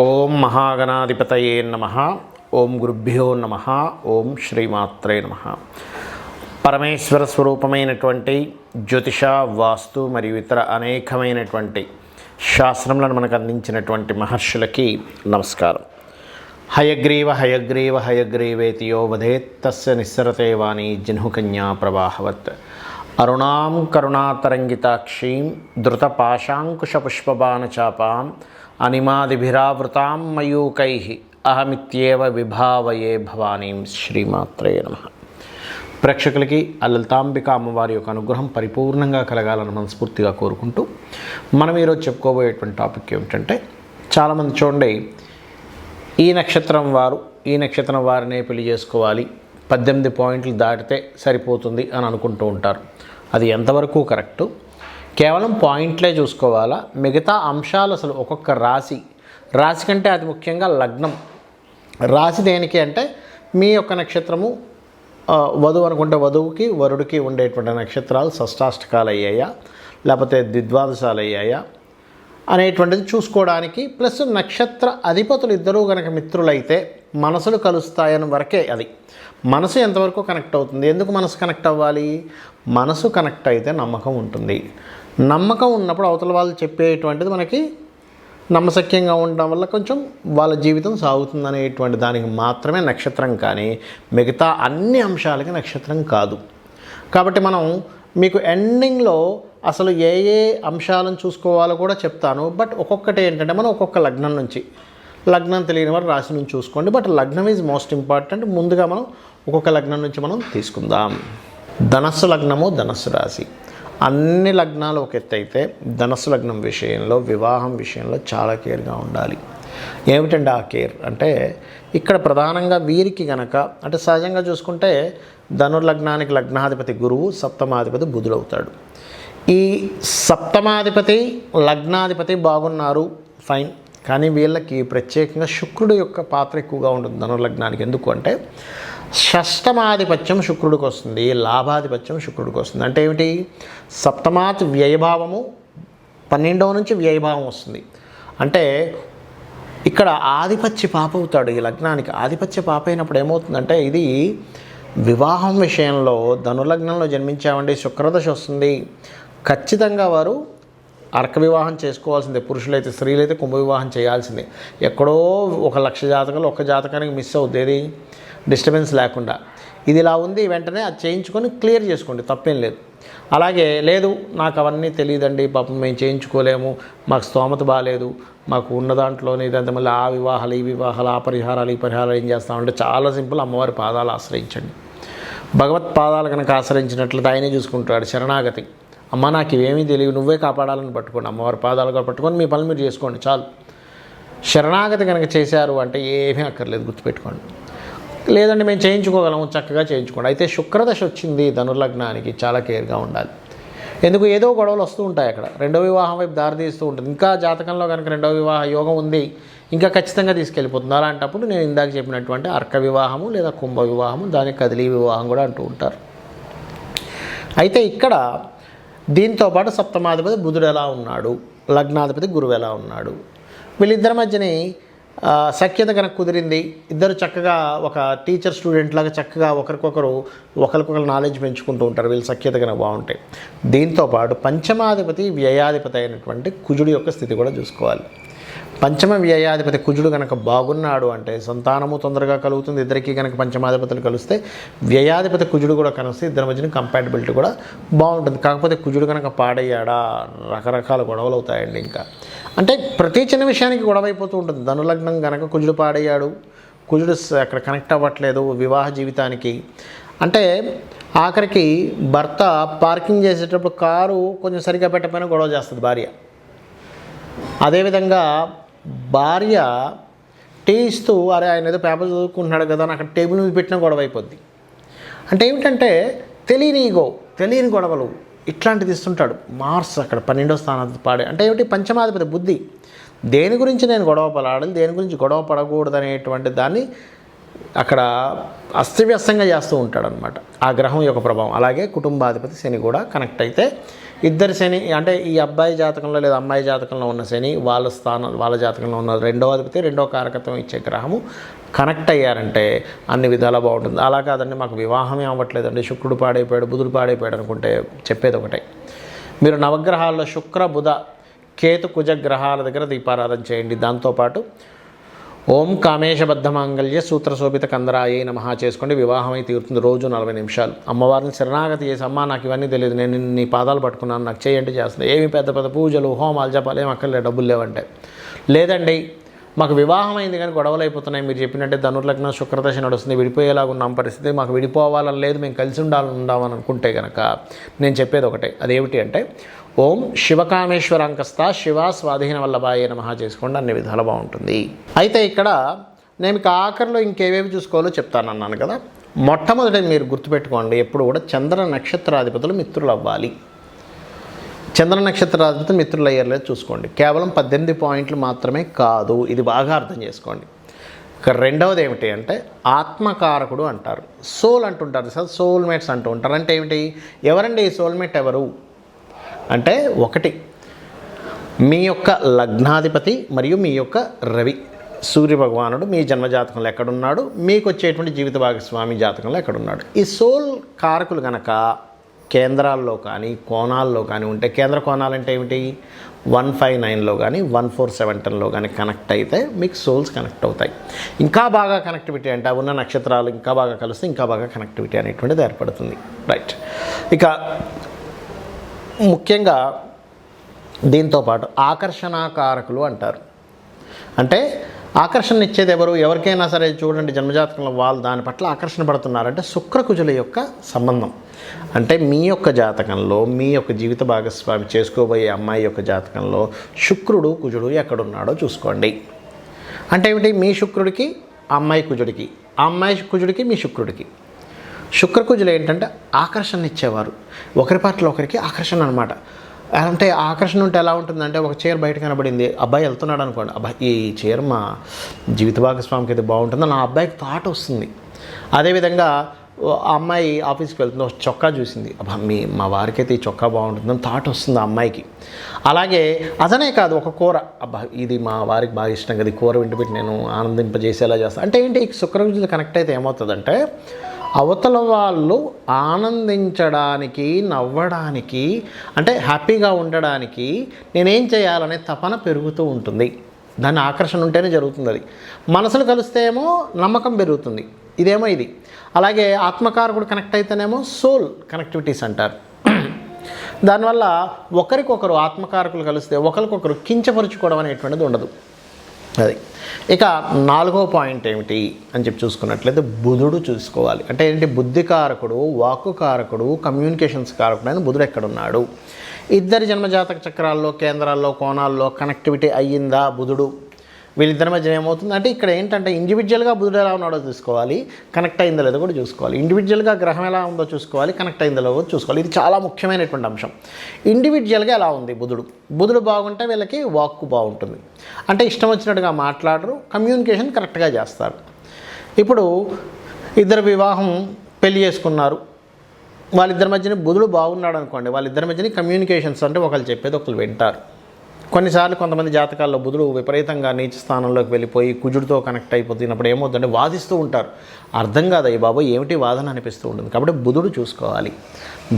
ఓం మహాగణాధిపతయే నమః. ఓం గురుభ్యో నమః. ఓం శ్రీమాత్రే నమః. పరమేశ్వర స్వరూపమైనటువంటి జ్యోతిష, వాస్తు మరియు ఇతర అనేకమైనటువంటి శాస్త్రములను మనకు అందించినటువంటి మహర్షులకి నమస్కారం. హయగ్రీవ హయగ్రీవ హయగ్రీవేతి యో వదేత్ తస్య నిస్సరతే వాణి జిహ్నుకన్యా ప్రవాహవత్. అరుణాం కరుణాతరంగితాక్షీం ధృతపాశాంకుశపుష్పబాణచాపాం అనిమాదిభిరావృతాం మయూకైః అహమిత్యేవ విభావయే భవానీం. శ్రీమాత్రే నమః. ప్రేక్షకులకి ఆ లలితాంబిక అమ్మవారి యొక్క అనుగ్రహం పరిపూర్ణంగా కలగాలని మనస్ఫూర్తిగా కోరుకుంటూ మనం ఈరోజు చెప్పుకోబోయేటువంటి టాపిక్ ఏమిటంటే, చాలామంది చూడండి, ఈ నక్షత్రం వారినే పెళ్లి చేసుకోవాలి, 18 పాయింట్లు దాటితే సరిపోతుంది అని అనుకుంటూ ఉంటారు. అది ఎంతవరకు కరెక్టు? కేవలం పాయింట్లే చూసుకోవాలా? మిగతా అంశాలు అసలు ఒక్కొక్క రాశి కంటే అతి ముఖ్యంగా లగ్నం. రాశి దేనికి అంటే, మీ యొక్క నక్షత్రము వధువు అనుకుంటే వధువుకి వరుడికి ఉండేటువంటి నక్షత్రాలు షష్టాష్టకాలు అయ్యాయా లేకపోతే ద్విద్వాదశాలు అయ్యాయా అనేటువంటిది చూసుకోవడానికి, ప్లస్ నక్షత్ర అధిపతులు ఇద్దరూ కనుక మిత్రులైతే మనసులు కలుస్తాయని వరకే. అది మనసు ఎంతవరకు కనెక్ట్ అవుతుంది? ఎందుకు మనసు కనెక్ట్ అవ్వాలి? మనసు కనెక్ట్ అయితే నమ్మకం ఉంటుంది. నమ్మకం ఉన్నప్పుడు అవతల వాళ్ళు చెప్పేటువంటిది మనకి నమ్మశక్యంగా ఉండడం వల్ల కొంచెం వాళ్ళ జీవితం సాగుతుంది అనేటువంటి దానికి మాత్రమే నక్షత్రం, కానీ మిగతా అన్ని అంశాలకి నక్షత్రం కాదు. కాబట్టి మనం మీకు ఎండింగ్లో అసలు ఏ ఏ అంశాలను చూసుకోవాలో కూడా చెప్తాను. బట్ ఒక్కొక్కటి ఏంటంటే, మనం ఒక్కొక్క లగ్నం తెలియని వారు రాశి నుంచి చూసుకోండి. బట్ లగ్నం ఈజ్ మోస్ట్ ఇంపార్టెంట్. ముందుగా మనం ఒక్కొక్క లగ్నం నుంచి మనం తీసుకుందాం. ధనస్సు లగ్నము, ధనస్సు రాశి. అన్ని లగ్నాలు ఒక ఎత్తు అయితే, ధనస్సు లగ్నం విషయంలో, వివాహం విషయంలో చాలా కేర్గా ఉండాలి. ఏమిటండి ఆ కేర్ అంటే, ఇక్కడ ప్రధానంగా వీరికి గనక అంటే సహజంగా చూసుకుంటే ధనుర్లగ్నానికి లగ్నాధిపతి గురువు, సప్తమాధిపతి బుధుడు అవుతాడు. ఈ సప్తమాధిపతి లగ్నాధిపతి బాగున్నారు, ఫైన్. కానీ వీళ్ళకి ప్రత్యేకంగా శుక్రుడు యొక్క పాత్ర ఎక్కువగా ఉంటుంది ధనుర్లగ్నానికి. ఎందుకు అంటే, షష్టమాధిపత్యం శుక్రుడికి వస్తుంది, లాభాధిపత్యం శుక్రుడికి వస్తుంది. అంటే ఏమిటి? సప్తమాత్ వ్యయభావము, 12వ నుంచి వ్యయభావం వస్తుంది. అంటే ఇక్కడ ఆధిపత్య పాప అవుతాడు ఈ లగ్నానికి. ఆధిపత్య పాప అయినప్పుడు ఏమవుతుందంటే, ఇది వివాహం విషయంలో ధనులగ్నంలో జన్మించామండి, శుక్రదశ వస్తుంది, ఖచ్చితంగా వారు అర్క వివాహం చేసుకోవాల్సిందే. పురుషులైతే, స్త్రీలైతే కుంభ వివాహం చేయాల్సిందే. ఎక్కడో 1,00,000 జాతకాలు ఒక్క జాతకానికి మిస్ అవుతుంది, ఏది డిస్టర్బెన్స్ లేకుండా. ఇది ఇలా ఉంది, వెంటనే అది చేయించుకొని క్లియర్ చేసుకోండి, తప్పేం లేదు. అలాగే లేదు, నాకు అవన్నీ తెలియదండి, పాపం మేము చేయించుకోలేము, మాకు స్తోమత బాగాలేదు, మాకు ఉన్న దాంట్లోనే ఇదంతా మళ్ళీ ఆ వివాహాలు, ఈ వివాహాలు, ఆ పరిహారాలు, ఈ పరిహారాలు ఏం చేస్తామంటే, చాలా సింపుల్. అమ్మవారి పాదాలు ఆశ్రయించండి. భగవత్ పాదాలు కనుక ఆశ్రయించినట్లయితే ఆయనే చూసుకుంటాడు. శరణాగతి. అమ్మ నాకు ఇవేమీ తెలియదు, నువ్వే కాపాడాలని పట్టుకోండి. అమ్మవారి పాదాలుగా పట్టుకొని మీ పనులు మీరు చేసుకోండి, చాలు. శరణాగతి కనుక చేశారు అంటే ఏమీ అక్కర్లేదు, గుర్తుపెట్టుకోండి. లేదండి మేము చేయించుకోగలము, చక్కగా చేయించుకోండి. అయితే శుక్రదశ వచ్చింది ధనుర్లగ్నానికి, చాలా కేర్గా ఉండాలి. ఎందుకు? ఏదో గొడవలు వస్తూ ఉంటాయి అక్కడ, రెండో వివాహం వైపు దారితీస్తూ ఉంటుంది. ఇంకా జాతకంలో కనుక రెండో వివాహ యోగం ఉంది, ఇంకా ఖచ్చితంగా తీసుకెళ్ళిపోతుంది. అలాంటప్పుడు నేను ఇందాక చెప్పినటువంటి అర్క వివాహము లేదా కుంభ వివాహము, దానికి కదిలీ వివాహం కూడా అంటూ ఉంటారు. అయితే ఇక్కడ దీంతో పాటు సప్తమాధిపతి బుధుడు ఎలా ఉన్నాడు, లగ్నాధిపతి గురువు ఎలా ఉన్నాడు, వీళ్ళిద్దరి మధ్యని సఖ్యత కనుక కుదిరింది, ఇద్దరు చక్కగా ఒక టీచర్ స్టూడెంట్ లాగా చక్కగా ఒకరికొకరు నాలెడ్జ్ పెంచుకుంటూ ఉంటారు, వీళ్ళు సఖ్యత కనుక బాగుంటాయి. దీంతోపాటు పంచమాధిపతి వ్యయాధిపతి అయినటువంటి కుజుడు యొక్క స్థితి కూడా చూసుకోవాలి. పంచమ వ్యయాధిపతి కుజుడు కనుక బాగున్నాడు అంటే సంతానము తొందరగా కలుగుతుంది. ఇద్దరికి కనుక పంచమాధిపతులు కలిస్తే, వ్యయాధిపతి కుజుడు కూడా కలిస్తే ఇద్దరి మధ్యన కంపాటబిలిటీ కూడా బాగుంటుంది. కాకపోతే కుజుడు కనుక పాడయ్యాడా, రకరకాల గొడవలు అవుతాయండి. ఇంకా అంటే ప్రతి చిన్న విషయానికి గొడవ అయిపోతూ ఉంటుంది. ధనులగ్నం కనుక కుజుడు పాడయ్యాడు, కుజుడు అక్కడ కనెక్ట్ అవ్వట్లేదు వివాహ జీవితానికి అంటే, ఆఖరికి భర్త పార్కింగ్ చేసేటప్పుడు కారు కొంచెం సరిగ్గా పెట్టకపోయినా గొడవ చేస్తుంది భార్య. అదేవిధంగా భార్య టీ ఇస్తూ, అరే ఆయన ఏదో పేపర్ చదువుకుంటున్నాడు కదా అని అక్కడ టేబుల్ మీద పెట్టిన గొడవ అయిపోద్ది. అంటే ఏమిటంటే తెలియని ఈగో, తెలియని గొడవలు ఇట్లాంటిది ఇస్తుంటాడు. మార్స్ అక్కడ 12వ స్థానాధిపతి పాడే. అంటే ఏమిటి? పంచమాధిపతి బుద్ధి. దేని గురించి నేను గొడవ పడాలి, దేని గురించి గొడవ పడకూడదు అనేటువంటి దాన్ని అక్కడ అస్తవ్యస్తంగా చేస్తూ ఉంటాడనమాట ఆ గ్రహం యొక్క ప్రభావం. అలాగే కుటుంబాధిపతి శని కూడా కనెక్ట్ అయితే ఇద్దరు శని అంటే ఈ అబ్బాయి జాతకంలో లేదా అమ్మాయి జాతకంలో ఉన్న శని వాళ్ళ జాతకంలో ఉన్న రెండో అధిపతి రెండో కారకత్వం ఇచ్చే గ్రహము కనెక్ట్ అయ్యారంటే అన్ని విధాలా బాగుంటుంది. అలా కాదండి మాకు వివాహమే అవ్వట్లేదండి, శుక్రుడు పాడైపోయాడు, బుధుడు పాడైపోయాడు అనుకుంటే చెప్పేది ఒకటే, మీరు నవగ్రహాల్లో శుక్ర బుధ కేతు కుజ గ్రహాల దగ్గర దీపారాధన చేయండి. దాంతోపాటు ఓం కామేశబద్ధ మాంగళ్య సూత్రశోభిత కందరాయే నమః చేసుకోండి, వివాహమై తీరుతుంది. రోజు 40 నిమిషాలు అమ్మవారిని శరణాగతి చేసి, అమ్మ నాకు ఇవన్నీ తెలియదు, నేను నీ పాదాలు పట్టుకున్నాను, నాకు చేయండి చేస్తుంది. ఏమి పెద్ద పెద్ద పూజలు హోమాలు జపాలు ఏమి అక్కర్లేదు, డబ్బులు లేవంటే, లేదండి మాకు వివాహం అయింది కానీ గొడవలు అయిపోతున్నాయి, మీరు చెప్పినట్టే ధనుర్లగ్నం శుక్రదశ నడుస్తుంది, విడిపోయేలాగా ఉన్నాం పరిస్థితి, మాకు విడిపోవాలని లేదు, మేము కలిసి ఉండాలని అనుకుంటే కనుక నేను చెప్పేది ఒకటే, అదేమిటి అంటే ఓం శివకామేశ్వరాంకస్త శివ స్వాధీన వల్లభాయే నమః చేసుకోండి, అన్ని విధాలు బాగుంటుంది. అయితే ఇక్కడ నేను ఆఖరిలో ఇంకేవేవి చూసుకోవాలో చెప్తానన్నాను కదా. మొట్టమొదటి మీరు గుర్తుపెట్టుకోండి, ఎప్పుడు కూడా చంద్ర నక్షత్రాధిపతులు మిత్రులు అవ్వాలి. చంద్ర నక్షత్రాధిపతులు మిత్రులు అయ్యేలేదు చూసుకోండి. కేవలం 18 పాయింట్లు మాత్రమే కాదు, ఇది బాగా అర్థం చేసుకోండి. ఇక రెండవది ఏమిటి అంటే ఆత్మకారకుడు అంటారు, సోల్ అంటుంటారు సార్, సోల్మేట్స్ అంటూ ఉంటారు. అంటే ఏమిటి, ఎవరండి ఈ సోల్మేట్ ఎవరు అంటే, ఒకటి మీ యొక్క లగ్నాధిపతి మరియు మీ యొక్క రవి సూర్యభగవానుడు మీ జన్మజాతకంలో ఎక్కడున్నాడు, మీకు వచ్చేటువంటి జీవిత భాగస్వామి జాతకంలో ఎక్కడున్నాడు. ఈ సోల్ కారకులు కనుక కేంద్రాల్లో కానీ కోణాల్లో కానీ ఉంటే, కేంద్ర కోణాలు అంటే ఏమిటి 159లో కానీ 1417లో కానీ కనెక్ట్ అయితే మీకు సోల్స్ కనెక్ట్ అవుతాయి. ఇంకా బాగా కనెక్టివిటీ అంటే ఉన్న నక్షత్రాలు ఇంకా బాగా కలిస్తే ఇంకా బాగా కనెక్టివిటీ అనేటువంటిది ఏర్పడుతుంది. రైట్. ఇక ముఖ్యంగా దీంతోపాటు ఆకర్షణాకారకులు అంటారు. అంటే ఆకర్షణ ఇచ్చేది ఎవరు, ఎవరికైనా సరే చూడండి జన్మజాతకంలో వాళ్ళు దాని పట్ల ఆకర్షణ పడుతున్నారంటే శుక్రకుజుల యొక్క సంబంధం. అంటే మీ యొక్క జాతకంలో మీ యొక్క జీవిత భాగస్వామి చేసుకోబోయే అమ్మాయి యొక్క జాతకంలో శుక్రుడు కుజుడు ఎక్కడున్నాడో చూసుకోండి. అంటే ఏమిటి, మీ శుక్రుడికి అమ్మాయి కుజుడికి, ఆ అమ్మాయి కుజుడికి మీ శుక్రుడికి. శుక్రకుజులు ఏంటంటే ఆకర్షణ ఇచ్చేవారు, ఒకరి పట్ల ఒకరికి ఆకర్షణ అనమాట. అంటే ఆకర్షణ ఉంటే ఎలా ఉంటుందంటే, ఒక చైర్ బయట కనబడింది, అబ్బాయి వెళ్తున్నాడు అనుకోండి, అబ్బాయి ఈ చైర్ మా జీవిత భాగస్వామికి అయితే బాగుంటుందో నా అబ్బాయికి థాట్ వస్తుంది. అదేవిధంగా ఆ అమ్మాయి ఆఫీస్కి వెళ్తుంది, ఒక చొక్కా చూసింది, అబ్బా మా వారికి అయితే ఈ చొక్కా బాగుంటుందని థాట్ వస్తుంది ఆ అమ్మాయికి. అలాగే అదనే కాదు, ఒక కూర, అబ్బా ఇది మా వారికి బాగా ఇష్టం కదా, ఈ కూర వింటబెట్టి నేను ఆనందింపజేసేలా చేస్తాను. అంటే ఏంటి, శుక్రకుజులు కనెక్ట్ అయితే ఏమవుతుందంటే అవతల వాళ్ళు ఆనందించడానికి, నవ్వడానికి, అంటే హ్యాపీగా ఉండడానికి నేనేం చేయాలనే తపన పెరుగుతూ ఉంటుంది. దాని ఆకర్షణ ఉంటేనే జరుగుతుంది. అది మనసులు కలిస్తే ఏమో నమ్మకం పెరుగుతుంది, ఇదేమో ఇది. అలాగే ఆత్మకారకుడు కనెక్ట్ అయితేనేమో సోల్ కనెక్టివిటీస్ అంటారు. దానివల్ల ఒకరికొకరు ఆత్మకారకులు కలిస్తే ఒకరికొకరు కించపరుచుకోవడం అనేటువంటిది ఉండదు. అది. ఇక 4వ పాయింట్ ఏమిటి అని చెప్పి చూసుకున్నట్లయితే బుధుడు చూసుకోవాలి. అంటే ఏంటి, బుద్ధికారకుడు, వాక్కుకారకుడు, కమ్యూనికేషన్స్ కారకుడు అని బుధుడు ఎక్కడున్నాడు. ఇద్దరి జన్మజాతక చక్రాల్లో కేంద్రాల్లో కోణాల్లో కనెక్టివిటీ అయ్యిందా బుధుడు, వీళ్ళిద్దరి మధ్య ఏమవుతుంది అంటే, ఇక్కడ ఏంటంటే ఇండివిజువల్గా బుధుడు ఎలా ఉన్నాడో చూసుకోవాలి, కనెక్ట్ అయిందో లేదో కూడా చూసుకోవాలి. ఇండివిజువల్గా గ్రహం ఎలా ఉందో చూసుకోవాలి, కనెక్ట్ అయిందో లేదో చూసుకోవాలి. ఇది చాలా ముఖ్యమైనటువంటి అంశం. ఇండివిజువల్గా ఎలా ఉంది బుధుడు బాగుంటే వీళ్ళకి వాక్కు బాగుంటుంది, అంటే ఇష్టం వచ్చినట్టుగా మాట్లాడరు, కమ్యూనికేషన్ కరెక్ట్గా చేస్తారు. ఇప్పుడు ఇద్దరు వివాహం పెళ్లి చేసుకున్నారు, వాళ్ళిద్దరి మధ్యన బుధుడు బాగున్నాడు అనుకోండి, వాళ్ళిద్దరి మధ్యన కమ్యూనికేషన్స్ అంటే ఒకళ్ళు చెప్పేది ఒకళ్ళు వింటారు. కొన్నిసార్లు కొంతమంది జాతకాల్లో బుధుడు విపరీతంగా నీచ స్థానంలోకి వెళ్ళిపోయి కుజుడితో కనెక్ట్ అయిపోతున్నప్పుడు ఏమవుతుందంటే వాదిస్తూ ఉంటారు, అర్థం కాదు ఈ బాబు ఏమిటి వాదన అనిపిస్తూ ఉంటుంది. కాబట్టి బుధుడు చూసుకోవాలి.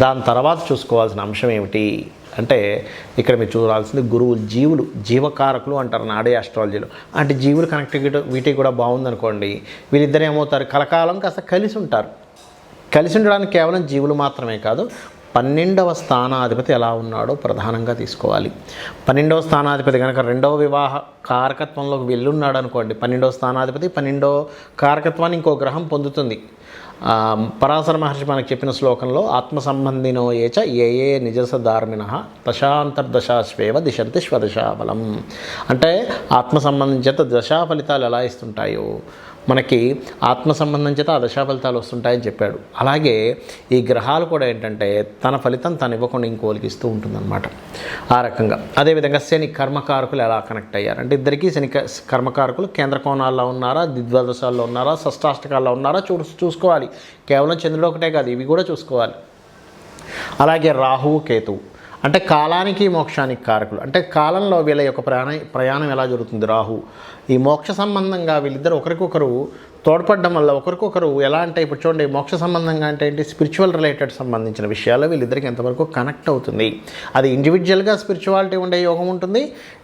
దాని తర్వాత చూసుకోవాల్సిన అంశం ఏమిటి అంటే, ఇక్కడ మీరు చూడాల్సింది గురువులు, జీవకారకులు అంటారు నాడే ఆస్ట్రాలజీలో. అంటే జీవులు కనెక్టివిటీ కూడా బాగుందనుకోండి, వీళ్ళిద్దరు ఏమవుతారు, కలకాలం కాస్త కలిసి ఉంటారు. కలిసి ఉండడానికి కేవలం జీవులు మాత్రమే కాదు, 12వ స్థానాధిపతి ఎలా ఉన్నాడో ప్రధానంగా తీసుకోవాలి. 12వ స్థానాధిపతి కనుక 2వ వివాహ కారకత్వంలోకి వెళ్ళున్నాడు అనుకోండి, 12వ స్థానాధిపతి 12వ కారకత్వాన్ని ఇంకో గ్రహం పొందుతుంది. పరాశర మహర్షి మనకు చెప్పిన శ్లోకంలో ఆత్మ సంబంధినో ఏచ ఏ నిజసధార్మిణ దశాంతర్దశాశ్వేవ దిశంతి స్వదశాబలం. అంటే ఆత్మ సంబంధం చేత దశా ఫలితాలు ఎలా ఇస్తుంటాయో మనకి ఆత్మ సంబంధం చేత ఆ దశా ఫలితాలు వస్తుంటాయని చెప్పాడు. అలాగే ఈ గ్రహాలు కూడా ఏంటంటే తన ఫలితం తను ఇవ్వకుండా ఇంకోలికి ఇస్తూ ఉంటుందన్నమాట. ఆ రకంగా అదేవిధంగా శని కర్మకారకులు ఎలా కనెక్ట్ అయ్యారు అంటే, ఇద్దరికీ శని కర్మకారకులు కేంద్ర కోణాల్లో ఉన్నారా, ద్విద్వాదశాల్లో ఉన్నారా, షష్టాష్టకాల్లో ఉన్నారా చూసుకోవాలి. కేవలం చంద్రుడు ఒకటే కాదు, ఇవి కూడా చూసుకోవాలి. అలాగే రాహువు కేతువు, అంటే కాలానికి మోక్షానికి కారకులు. అంటే కాలంలో వీళ్ళ యొక్క ప్రయాణం ఎలా జరుగుతుంది, రాహు ఈ మోక్ష సంబంధంగా వీళ్ళిద్దరు ఒకరికొకరు తోడ్పడడం వల్ల ఒకరికొకరు ఎలా అంటే ఇప్పుడు చూడండి, మోక్ష సంబంధంగా అంటే ఏంటి, స్పిరిచువల్ రిలేటెడ్ సంబంధించిన విషయాల్లో వీళ్ళిద్దరికి ఎంతవరకు కనెక్ట్ అవుతుంది. అది ఇండివిజువల్గా స్పిరిచువాలిటీ ఉండే యోగం ఉంటుంది,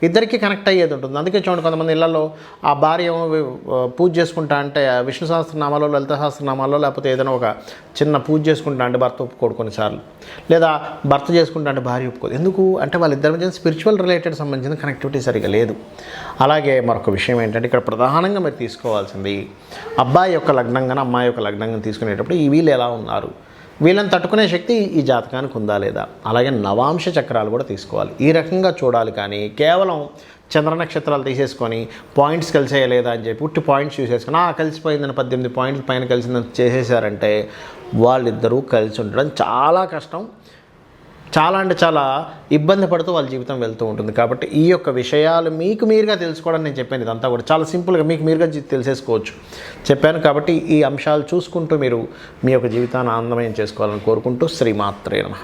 ఇద్దరికి కనెక్ట్ అయ్యేది ఉంటుంది. అందుకే చూడండి కొంతమంది ఇళ్లలో ఆ భార్య పూజ చేసుకుంటా అంటే విష్ణు సహస్రనామాలో, లలిత సహస్రనామాలో, లేకపోతే ఏదైనా ఒక చిన్న పూజ చేసుకుంటా అంటే భర్త ఒప్పుకోడు కొన్నిసార్లు, లేదా భర్త చేసుకుంటా అంటే భార్య ఒప్పుకోదు. ఎందుకు అంటే వాళ్ళిద్దరి మధ్య స్పిరిచువల్ రిలేటెడ్ సంబంధించిన కనెక్టివిటీ సరిగా లేదు. అలాగే మరొక విషయం ఏంటంటే ఇక్కడ ప్రధానంగా మీరు తీసుకోవాల్సింది అబ్బాయి యొక్క లగ్నం కానీ అమ్మాయి యొక్క లగ్నం తీసుకునేటప్పుడు ఈ వీళ్ళు ఎలా ఉన్నారు, వీళ్ళని తట్టుకునే శక్తి ఈ జాతకానికి ఉందా లేదా. అలాగే నవాంశ చక్రాలు కూడా తీసుకోవాలి, ఈ రకంగా చూడాలి. కానీ కేవలం చంద్ర నక్షత్రాలు తీసేసుకొని పాయింట్స్ కలిసేయ లేదా అని చెప్పి ఉట్టి పాయింట్స్ చూసేసుకొని కలిసిపోయిందని 18 పాయింట్ల పైన కలిసిందని చేసేసారంటే వాళ్ళిద్దరూ కలిసి ఉండడం చాలా కష్టం, చాలా అంటే చాలా ఇబ్బంది పడుతూ వాళ్ళ జీవితం వెళ్తూ ఉంటుంది. కాబట్టి ఈ యొక్క విషయాలు మీకు మీరుగా తెలుసుకోవడం నేను చెప్పాను, ఇదంతా కూడా చాలా సింపుల్గా మీకు మీరుగా తెలిసేసుకోవచ్చు చెప్పాను. కాబట్టి ఈ అంశాలు చూసుకుంటూ మీరు మీ యొక్క జీవితాన్ని ఆనందమయం చేసుకోవాలని కోరుకుంటూ శ్రీమాత్రే నమః.